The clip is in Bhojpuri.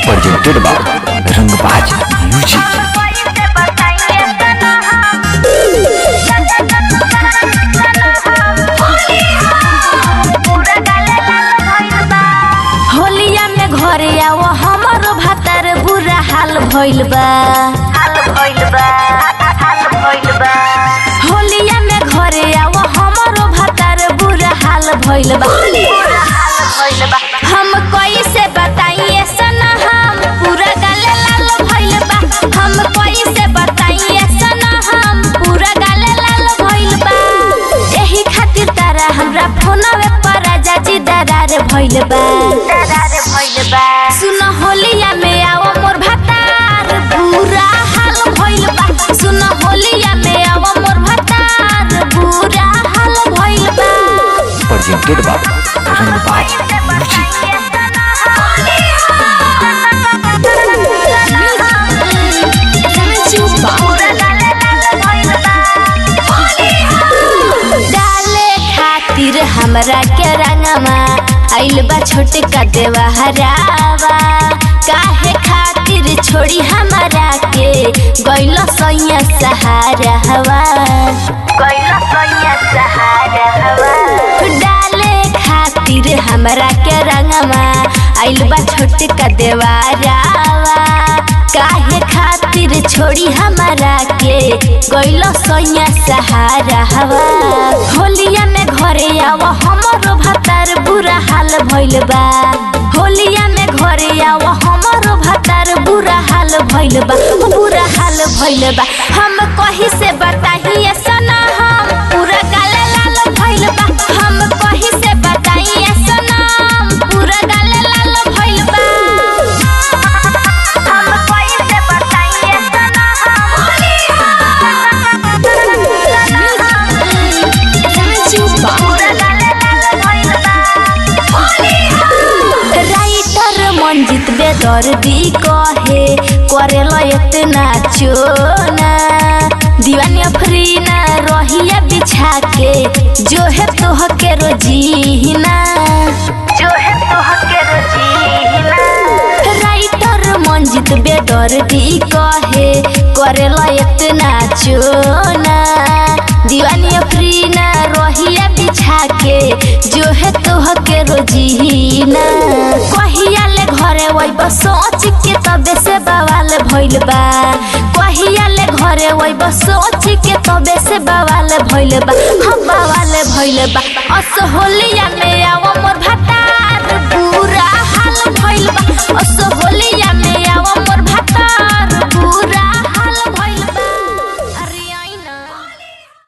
प्रेजेंटेड बाय रंगबाज म्यूजिक। होलिया में घरे आओ हमरो भातार बुरा हाल भइल बा। होलिया में घरे आओ हमरो भातार बुरा हाल भइल बा। हम कैसे बताइए सना हम पूरा गाले लाल भइल बा। हम कैसे बताइए सना हम पूरा गाले लाल भइल बा। एही खातिर तारा हमरा फोनवे पर जाजी दरार भइल बा। सुन होलिया में आओ मोर भातार बुरा हाल भइल बा। सुन होलिया में आओ मोर भातार बुरा हाल भइल बा। प्रेजेंटेड बाय रंगबाज म्यूजिक। डाले खातिर हमरा के रंगमा आइल बा छोटका देवा हरावा। काहे खातिर छोड़ी हमरा के गइल सैया सहारा हवा। डाले खातिर हमरा के रंगमा आइल बा छोटका देवा हरावा। काहे खातिर छोड़ी हमरा के गइल सैया सहारा हवा। होलिया में घरे आओ हमरो भातार बुरा हाल भइल बा। होलिया में घरे आओ हमरो भातार बुरा हाल भइल बा। बुरा हाल भइल बा। हम कहीं से बताइए सना हम पूरा गाले लाल भइल बा। हम कहीं से बताइए सना हम पूरा गाले लाल भइल बा। राइटर मंजित बेदर्दी कहे करेला इतना चोना। दीवानी अफरीना रहिया बिछा के जो है तोह के रोजीना। राइटर मंजित बेदर्दी कहे करेला इतना चोना। दीवानी अफरीना रहिया बिछा के जो है तोह के रोजीना। कहिया ले घरे वही सोच के तबे से बवाल भइल बा। कहिया ले घरे वही सोच के तबे से बवाल भइल बा। हम बवाल भइल बा। अस होलिया में आओ मोर